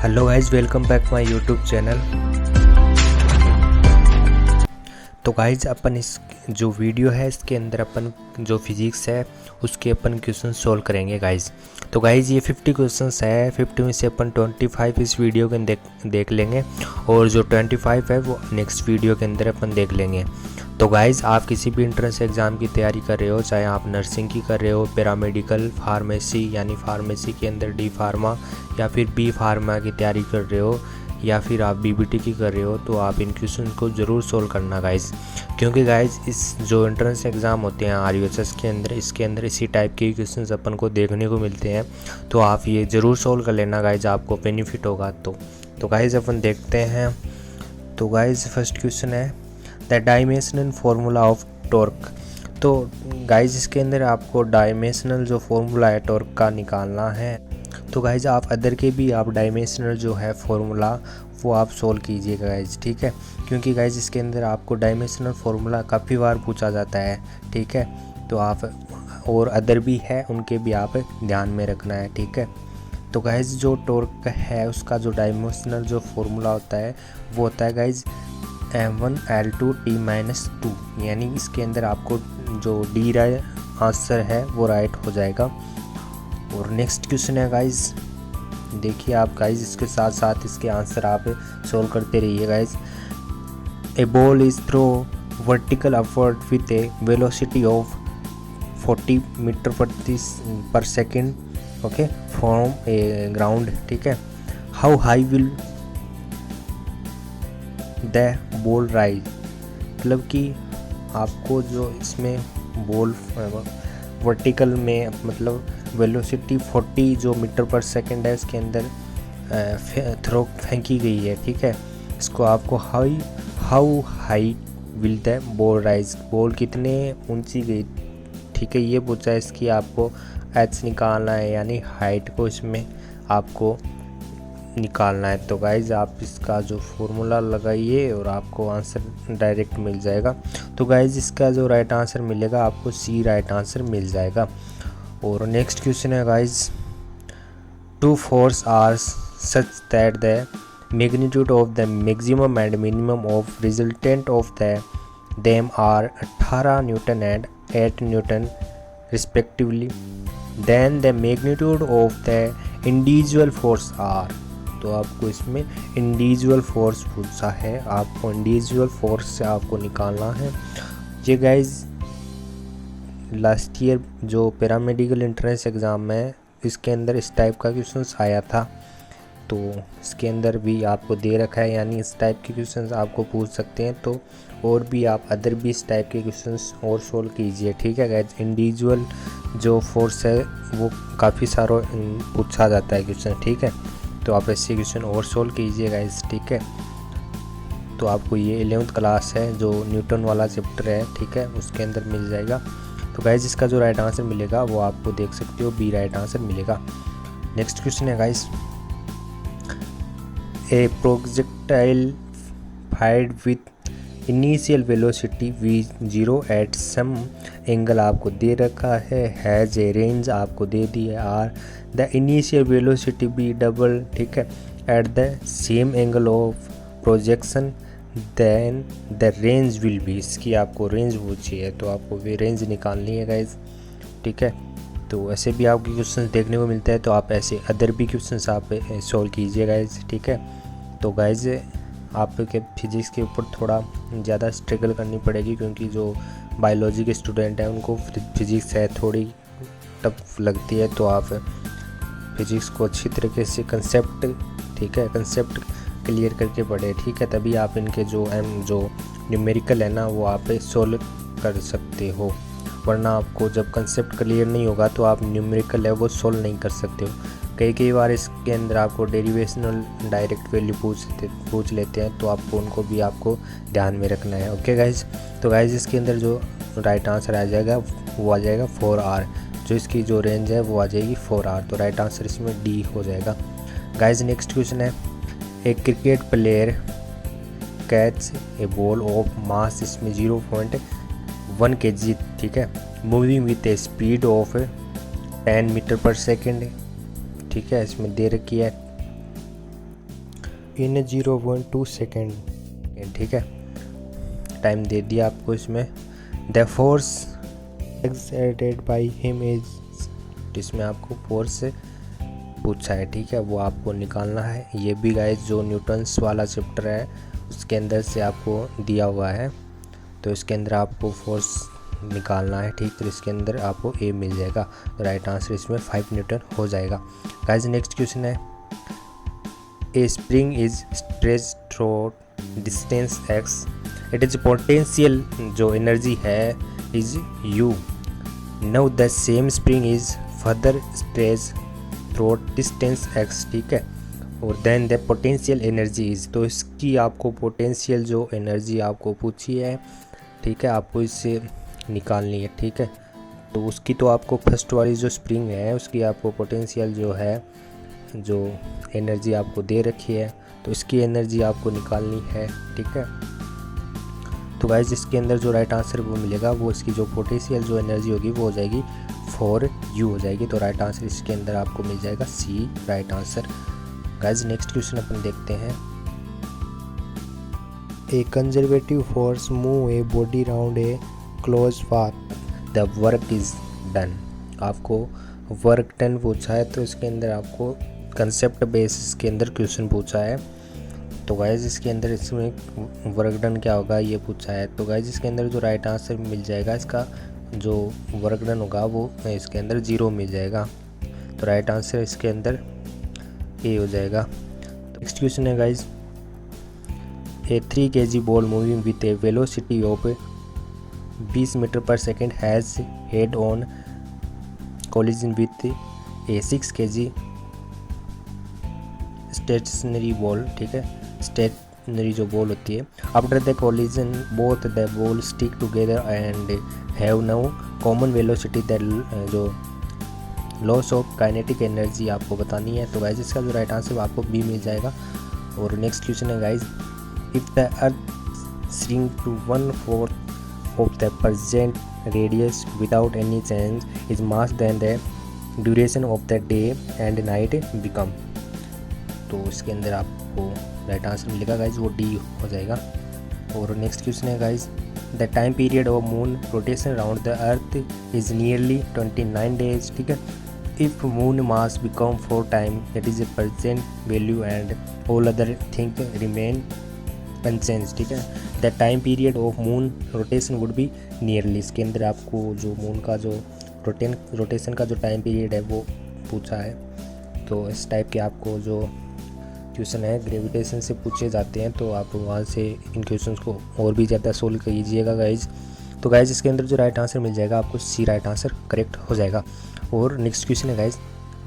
Hello guys, welcome back my YouTube channel. तो guys अपन इस जो वीडियो है इसके अंदर अपन जो फिजिक्स है उसके अपन क्वेश्चन सोल्व करेंगे गाइज। तो गाइज ये 50 क्वेश्चंस है, 50 में से अपन 25 इस वीडियो के देख लेंगे और जो 25 है वो नेक्स्ट वीडियो के अंदर अपन देख लेंगे। तो गाइज आप किसी भी एंट्रेंस एग्ज़ाम की तैयारी कर रहे हो, चाहे आप नर्सिंग की कर रहे हो, पैरामेडिकल, फार्मेसी यानी फार्मेसी के अंदर डी फार्मा या फिर बी फार्मा की तैयारी कर रहे हो या फिर आप बीबीटी की कर रहे हो, तो आप इन क्वेश्चन को ज़रूर सोल्व करना गाइज। क्योंकि गाइज इस जो एंट्रेंस एग्ज़ाम होते हैं RUHS के अंदर, इसके अंदर इसी टाइप के क्वेश्चंस अपन को देखने को मिलते हैं। तो आप ये ज़रूर सोल्व कर लेना गाइज, आपको बेनिफिट होगा। तो गाइज अपन देखते हैं। तो गाइज फर्स्ट क्वेश्चन है the dimensional formula of torque. तो गाइज इसके अंदर आपको डायमेंशनल जो फार्मूला है टॉर्क का निकालना है। तो गाइज आप अदर के भी आप डायमेंशनल जो है फार्मूला वो आप सोल्व कीजिएगा गाइज, ठीक है। क्योंकि गाइज इसके अंदर आपको डायमेंशनल फार्मूला काफ़ी बार पूछा जाता है, ठीक है। तो आप और अदर भी है उनके भी आप ध्यान में रखना है, ठीक है। तो गाइज जो टॉर्क है उसका जो डायमेंशनल जो फार्मूला होता है वो होता है गाइज m1L2T-2, यानी इसके अंदर आपको जो डी आंसर है वो राइट हो जाएगा। और नेक्स्ट क्वेश्चन है गाइज, देखिए आप गाइज इसके साथ साथ इसके आंसर आप सोल्व करते रहिए guys. A ball is throw vertical upward with a velocity of 40 meter per second, okay, from a ground, ठीक है। How high will the ball rise, मतलब कि आपको जो इसमें बॉल वर्टिकल में मतलब वेलोसिटी 40 जो मीटर पर सेकंड है उसके अंदर थ्रो फेंकी गई है, ठीक है। इसको आपको how high will the ball rise, ball कितने ऊंची गई, ठीक है, ये पूछा है। इसकी आपको एच निकालना है, यानी हाइट को इसमें आपको निकालना है। तो गाइज आप इसका जो फॉर्मूला लगाइए और आपको आंसर डायरेक्ट मिल जाएगा। तो गाइज इसका जो राइट आंसर मिलेगा आपको सी राइट आंसर मिल जाएगा। और नेक्स्ट क्वेश्चन है guys, two force are such that the magnitude of the maximum and minimum of resultant of the them are 18 newton and 8 newton respectively, then the magnitude of the individual force are. तो आपको इसमें individual force पूछा है, आपको individual force से आपको निकालना है। ये गाइज लास्ट ईयर जो पैरामेडिकल एंट्रेंस एग्ज़ाम है इसके अंदर इस टाइप का क्वेश्चन आया था, तो इसके अंदर भी आपको दे रखा है, यानी इस टाइप के क्वेश्चंस आपको पूछ सकते हैं। तो और भी आप अदर भी इस टाइप के क्वेश्चंस और सोल्व कीजिए, ठीक है गाइज। इंडिविजुअल जो फोर्स है वो काफ़ी सारा पूछा जाता है क्वेश्चन, ठीक है। तो आप ऐसे क्वेश्चन और सोल्व कीजिए गाइज, ठीक है। तो आपको ये 11th क्लास है जो न्यूटन वाला चैप्टर है, ठीक है, उसके अंदर मिल जाएगा। तो गाइज इसका जो राइट आंसर मिलेगा वो आपको देख सकते हो बी राइट आंसर मिलेगा। नेक्स्ट क्वेश्चन है guys, a projectile fired with initial velocity v0 at some angle आपको दे रखा है, हैज ए रेंज आपको दे दी है are, the initial velocity be double, ठीक है, at the same angle of projection, then the range will be. इसकी आपको रेंज पूछी है तो आपको भी रेंज निकालनी है गाइज, ठीक है। तो ऐसे भी आपके क्वेश्चन देखने को मिलते हैं, तो आप ऐसे अदर भी क्वेश्चन आप सॉल्व कीजिए गाइज, ठीक है। तो गाइज आपके फिजिक्स के ऊपर थोड़ा ज़्यादा स्ट्रगल करनी पड़ेगी, क्योंकि जो बायोलॉजी के स्टूडेंट हैं उनको फिजिक्स है थोड़ी टफ लगती है। तो आप फिजिक्स को अच्छी तरीके से कंसेप्ट, ठीक है, कंसेप्ट क्लियर करके पढ़े, ठीक है, तभी आप इनके जो न्यूमेरिकल है ना वो आप सोल्व कर सकते हो। वरना आपको जब कंसेप्ट क्लियर नहीं होगा तो आप न्यूमेरिकल है वो सोल्व नहीं कर सकते हो। कई बार इसके अंदर आपको डेरिवेशनल डायरेक्ट वैल्यू पूछ लेते हैं, तो आपको उनको भी आपको ध्यान में रखना है, ओके गाइज। तो गाइज इसके अंदर जो राइट आंसर आ जाएगा वो आ जाएगा 4R, जो इसकी जो रेंज है वो आ जाएगी 4R। तो राइट आंसर इसमें डी हो जाएगा गाइज। नेक्स्ट क्वेश्चन है, a cricket player catch a ball of mass, इसमें 0.1 kg, ठीक है, moving with a speed of 10 meter per second, ठीक है, इसमें दे रखी है इन 0.2 सेकेंड, ठीक है। टाइम दे दिया आपको इसमें। The force exerted by him is, इसमें आपको फोर्स से पूछा है, ठीक है, वो आपको निकालना है। ये भी गाइस जो न्यूटन्स वाला चैप्टर है उसके अंदर से आपको दिया हुआ है, तो इसके अंदर आपको फोर्स निकालना है, ठीक। तो इसके अंदर आपको ए मिल जाएगा, तो राइट आंसर इसमें 5 न्यूटन हो जाएगा। गाइस नेक्स्ट क्वेश्चन है, a spring is stretch through distance X, it is potential जो एनर्जी है is U, now the same spring is further stretch through distance X, ठीक है, और then the potential energy is, तो इसकी आपको potential जो एनर्जी आपको पूछी है, ठीक है, आपको इससे निकालनी है, ठीक है। तो उसकी तो आपको फर्स्ट वाली जो स्प्रिंग है उसकी आपको पोटेंशियल जो है, जो एनर्जी आपको दे रखी है, तो इसकी एनर्जी आपको निकालनी है, ठीक है। तो गाइस इसके अंदर जो राइट आंसर वो मिलेगा, वो इसकी जो पोटेंशियल जो एनर्जी होगी वो हो जाएगी 4u हो जाएगी, तो राइट आंसर इसके अंदर आपको मिल जाएगा C right answer. Guys next question अपन देखते हैं, a conservative force move a body round a close path, the work is done, आपको वर्क डन पूछा है, तो इसके अंदर आपको कंसेप्ट बेसिस के अंदर क्वेश्चन पूछा है। तो गाइस इसके अंदर इसमें वर्क डन क्या होगा ये पूछा है, तो गाइस इसके अंदर जो राइट आंसर मिल जाएगा, इसका जो वर्क डन होगा वो इसके अंदर 0 मिल जाएगा, तो राइट आंसर इसके अंदर ए हो जाएगा। नेक्स्ट क्वेश्चन है guys, a 3 kg ball moving with a velocity of 20 meter per second has head on collision with a 6 kg stationary ball, ठीक है, स्टेशनरी जो बॉल होती है, after the collision both the ball stick together and have now common velocity, the जो loss of kinetic energy आपको बतानी है, तो गाइस इसका जो राइट आंसर आपको बी मिल जाएगा। और नेक्स्ट क्वेश्चन है guys, if the earth shrink to 1/4 of the present radius without any change is mass, then the duration of the day and night become, तो इसके अंदर आपको राइट आंसर मिलेगा गाइज, वो डी हो जाएगा। और नेक्स्ट क्वेश्चन है guys, the time period of moon rotation around the earth is nearly 29 days, ठीक है, if moon mass become 4 time that is a present value and all other thing remain unchange, ठीक है, the time period of moon rotation would be nearly, इसके अंदर आपको जो moon का जो रोटेशन का जो टाइम पीरियड है वो पूछा है। तो इस टाइप के आपको जो क्वेश्चन है ग्रेविटेशन से पूछे जाते हैं, तो आप वहाँ से इन क्वेश्चंस को और भी ज़्यादा सोल्व कीजिएगा गाइज। तो गाइज इसके अंदर जो राइट आंसर मिल जाएगा आपको सी राइट आंसर करेक्ट हो जाएगा। और नेक्स्ट क्वेश्चन है guys,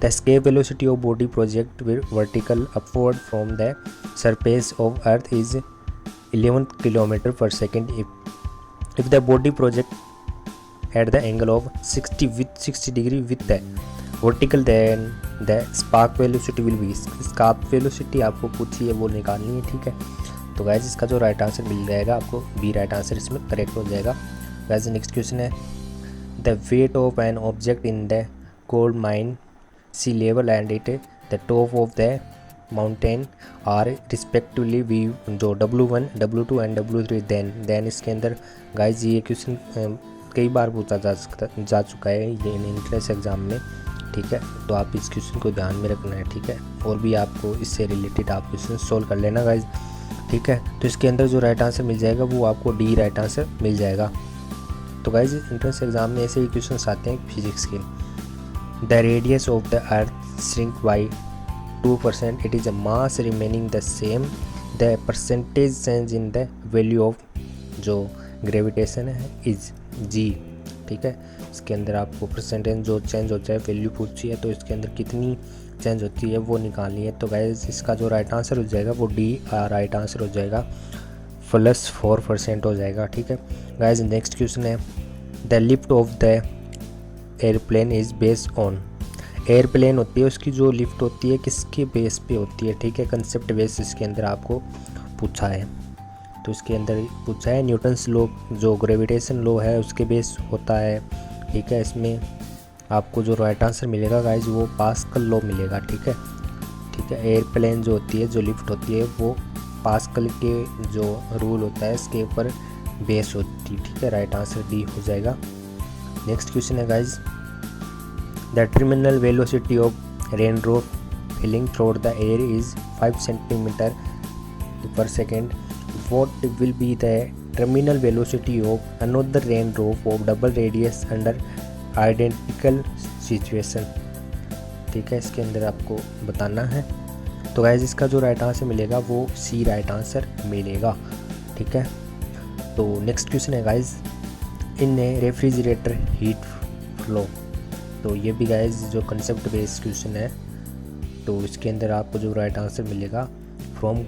the escape velocity of body project vertical upward from the surface of earth is 11 kilometre पर second if the body project at the angle of 60 degree with the vertical, then the spark velocity will be, spark velocity आपको पूछी है वो निकालनी है, ठीक है। तो गाइस इसका जो राइट आंसर मिल जाएगा आपको बी राइट आंसर इसमें करेक्ट हो जाएगा। गाइस नेक्स्ट क्वेश्चन है, the weight of an object in the gold mine sea level and it the top of the mountain are respectively V, जो W1 W2 and W3, then इसके अंदर guys ये question कई बार पूछा जा चुका है ये एंट्रेंस एग्जाम में, ठीक है, तो आप इस क्वेश्चन को ध्यान में रखना है, ठीक है, और भी आपको इससे रिलेटेड आप क्वेश्चन सोल्व कर लेना गाइज, ठीक है। तो इसके अंदर जो राइट आंसर मिल जाएगा वो आपको डी राइट आंसर मिल जाएगा। तो गाइज एंट्रेंस एग्जाम में ऐसे ही क्वेश्चन आते हैं फिजिक्स के, the radius of the earth shrink by 2%, it is a mass remaining the same, the percentage change in the value of जो ग्रेविटेशन है इज जी, ठीक है, इसके अंदर आपको परसेंटेज जो चेंज होता है वैल्यू पूछी है, तो इसके अंदर कितनी चेंज होती है वो निकालनी है। तो गाइस इसका जो राइट आंसर हो जाएगा वो डी राइट आंसर हो जाएगा, +4% हो जाएगा, ठीक है। गाइस नेक्स्ट क्वेश्चन है, the lift off the airplane is based on, airplane होती है उसकी जो लिफ्ट होती है किसके बेस पे होती है, ठीक है, कंसेप्ट बेस इसके अंदर आपको पूछा है। तो इसके अंदर पूछा है न्यूटन्स लॉ जो ग्रेविटेशन लॉ है उसके बेस होता है, ठीक है। इसमें आपको जो राइट आंसर मिलेगा गाइज वो पास्कल लॉ मिलेगा, ठीक है, ठीक है। एयरप्लेन जो होती है, जो लिफ्ट होती है, वो पास्कल के जो रूल होता है इसके ऊपर बेस होती है, ठीक है। राइट आंसर डी हो जाएगा। नेक्स्ट क्वेश्चन है guys, the terminal velocity of rain drop filling through the air is 5 centimetre per second, what will be the terminal velocity of another rain drop of double radius under identical situation, ठीक है। इसके अंदर आपको बताना है। तो guys इसका जो राइट आंसर मिलेगा वो सी राइट आंसर मिलेगा, ठीक है। तो नेक्स्ट क्वेश्चन है गाइस, इन ए रेफ्रिजरेटर हीट फ्लो, तो ये भी गाइस जो कंसेप्ट बेस्ड क्वेश्चन है, तो इसके अंदर आपको जो राइट आंसर मिलेगा from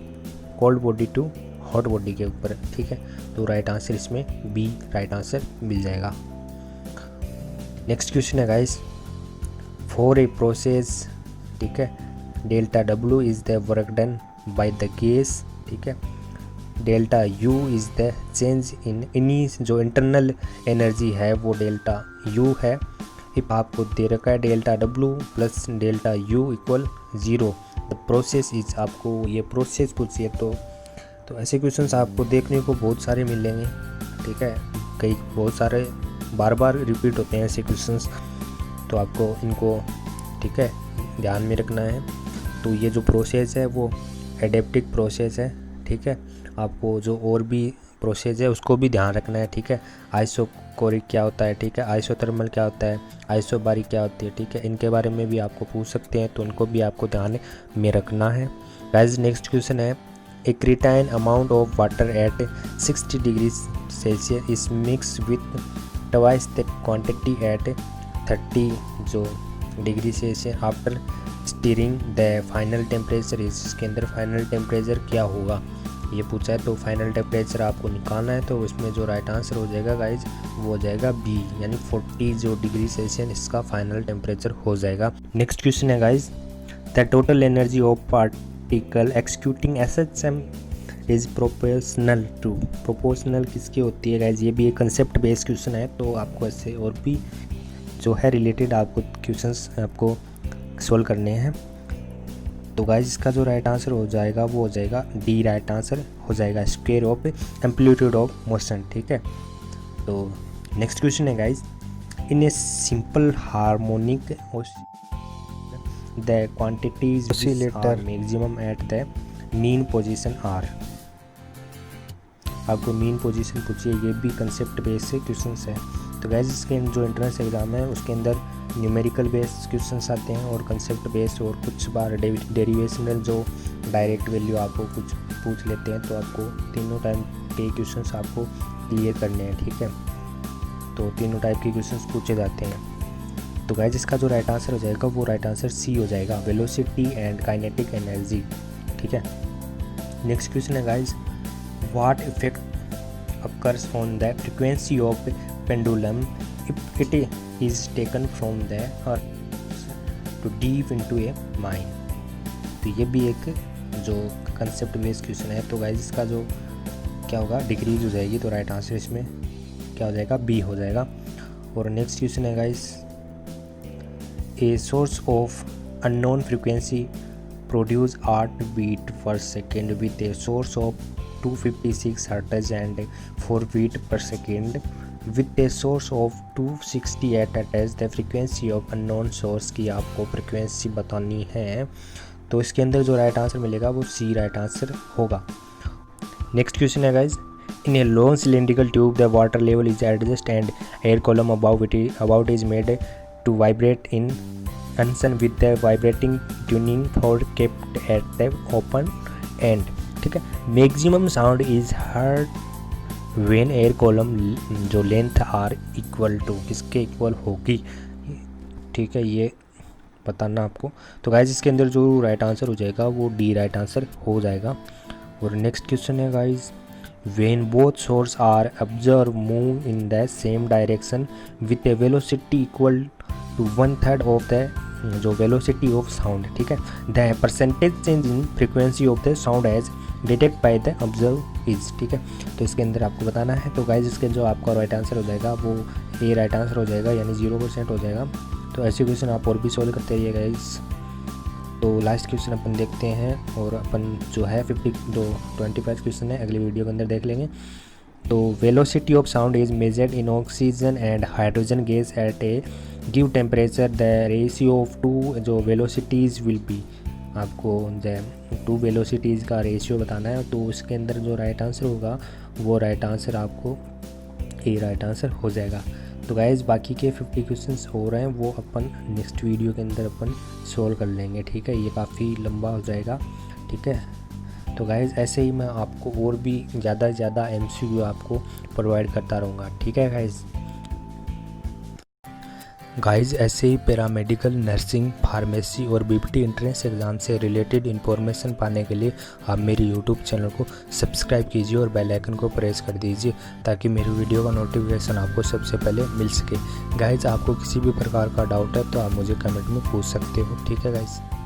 cold body to hot body के ऊपर, ठीक है। तो राइट आंसर इसमें बी राइट आंसर मिल जाएगा। नेक्स्ट क्वेश्चन है गाइस, फॉर ए प्रोसेस, ठीक है, delta W is the work done by the gas, ठीक है। Delta U is the change in any जो इंटरनल एनर्जी है वो डेल्टा यू है। इफ आपको दे रखा है delta W plus delta U equal 0, the process is, आपको ये प्रोसेस पूछिए तो ऐसे क्वेश्चंस आपको देखने को बहुत सारे मिलेंगे, ठीक है। कई बहुत सारे बार बार रिपीट होते हैं ऐसे क्वेश्चंस, तो आपको इनको, ठीक है, ध्यान में रखना है। तो ये जो प्रोसेस है वो एडेप्टिक प्रोसेस है, ठीक है। आपको जो और भी प्रोसेस है उसको भी ध्यान रखना है, ठीक है। आइसोकोरिक क्या होता है, ठीक है, आइसोथर्मल क्या होता है, आइसोबारिक क्या होती है, ठीक है। इनके बारे में भी आपको पूछ सकते हैं, तो उनको भी आपको ध्यान में रखना है। गाइस नेक्स्ट क्वेश्चन है, a cretin amount of water at 60 degrees Celsius is mixed with twice the quantity at 30 जो degree Celsius after steering the final temperature is, इसके अंदर फाइनल टेम्परेचर क्या होगा ये पूछा है। तो फाइनल टेम्परेचर आपको निकालना है, तो इसमें जो राइट आंसर हो जाएगा गाइज वो हो जाएगा बी, यानी 40 जो डिग्री सेल्सियस इसका फाइनल टेम्परेचर हो जाएगा। नेक्स्ट क्वेश्चन है guys, the total energy of particle executing SHM is proportional to, proportional किसकी होती है गाइज, ये भी एक कंसेप्ट बेस्ड क्वेश्चन है। तो आपको ऐसे और भी जो है रिलेटेड आपको क्वेश्चंस आपको सोल्व करने हैं। तो गाइज इसका जो राइट आंसर हो जाएगा वो हो जाएगा डी राइट आंसर हो जाएगा, square of amplitude of motion, ठीक है। तो नेक्स्ट क्वेश्चन है guys, in a simple harmonic the quantities oscillator maximum at the mean position are, आपको मीन पोजीशन पूछिए, ये भी कंसेप्ट बेस्ड क्वेश्चंस है। तो गाइस इसके जो एंट्रेंस एग्जाम है उसके अंदर न्यूमेरिकल बेस्ड क्वेश्चंस आते हैं और कंसेप्ट बेस्ड, और कुछ बार डेरिवेशनल जो डायरेक्ट वैल्यू आपको कुछ पूछ लेते हैं। तो आपको तीनों टाइप के क्वेश्चंस आपको क्लियर करने हैं, ठीक है। तो तीनों टाइप के क्वेश्चंस पूछे जाते हैं। तो गाइस इसका जो राइट आंसर हो जाएगा वो राइट आंसर सी हो जाएगा, वेलोसिटी एंड काइनेटिक एनर्जी, ठीक है। नेक्स्ट क्वेश्चन है guys, what effect occurs on the frequency of pendulum if it is taken from the earth to deep into a mine. तो ये भी एक जो कंसेप्ट बेस्ड क्वेश्चन है। तो गाइस इसका जो क्या होगा डिक्रीज हो जाएगी, तो राइट आंसर इसमें क्या हो जाएगा बी हो जाएगा। और नेक्स्ट क्वेश्चन है guys, a source of unknown frequency produce 8 beat per second with a source of 256 hertz and 4 beat per second with a source of 268 hertz. The frequency of unknown source की आपको frequency बतानी है। तो इसके अंदर जो right answer मिलेगा वो सी राइट आंसर होगा। नेक्स्ट क्वेश्चन है guys, in a long cylindrical tube the water level is adjust and air column about is made to vibrate in unison with the vibrating tuning fork kept at the open end, ठीक है। Maximum sound is heard when air column जो length are equal to, किसके equal होगी, ठीक है, ये बताना आपको। तो गाइज इसके अंदर जो राइट आंसर हो जाएगा वो डी राइट आंसर हो जाएगा। और नेक्स्ट क्वेश्चन है guys, when both sources are observed move in the same direction with a velocity equal to 1/3 of the जो velocity of sound, ठीक है, the percentage change in frequency of the sound as detected by the observer is, ठीक है। तो इसके अंदर आपको बताना है। तो गाइज इसके जो आपका राइट आंसर हो जाएगा वो ए राइट आंसर हो जाएगा, यानी 0% हो जाएगा। तो ऐसे क्वेश्चन आप और भी सॉल्व करते रहिए गाइज। तो लास्ट क्वेश्चन अपन देखते हैं, और अपन जो है 25 क्वेश्चन है अगली वीडियो के अंदर देख लेंगे। तो velocity of sound is measured in oxygen and hydrogen gas at a give temperature, the ratio of two जो वेलोसिटीज़ विल बी। आपको टू वेलोसिटीज़ का रेशियो बताना है, तो उसके अंदर जो राइट आंसर होगा वो राइट आंसर आपको ये राइट आंसर हो जाएगा। तो गाइज़ बाकी के 50 क्वेश्चंस हो रहे हैं वो अपन नेक्स्ट वीडियो के अंदर अपन सोल्व कर लेंगे, ठीक है। ये काफ़ी लंबा हो जाएगा, ठीक है। तो गाइज़ ऐसे ही मैं आपको और भी ज़्यादा से ज़्यादा MCQ आपको प्रोवाइड करता रहूँगा, ठीक है गाइज़ ऐसे ही पैरामेडिकल, नर्सिंग, फार्मेसी और BPT एंट्रेंस एग्ज़ाम से रिलेटेड इन्फॉर्मेशन पाने के लिए आप मेरी YouTube चैनल को सब्सक्राइब कीजिए और बेल आइकन को प्रेस कर दीजिए, ताकि मेरी वीडियो का नोटिफिकेशन आपको सबसे पहले मिल सके। गाइज़ आपको किसी भी प्रकार का डाउट है तो आप मुझे कमेंट में पूछ सकते हो, ठीक है गाइज़।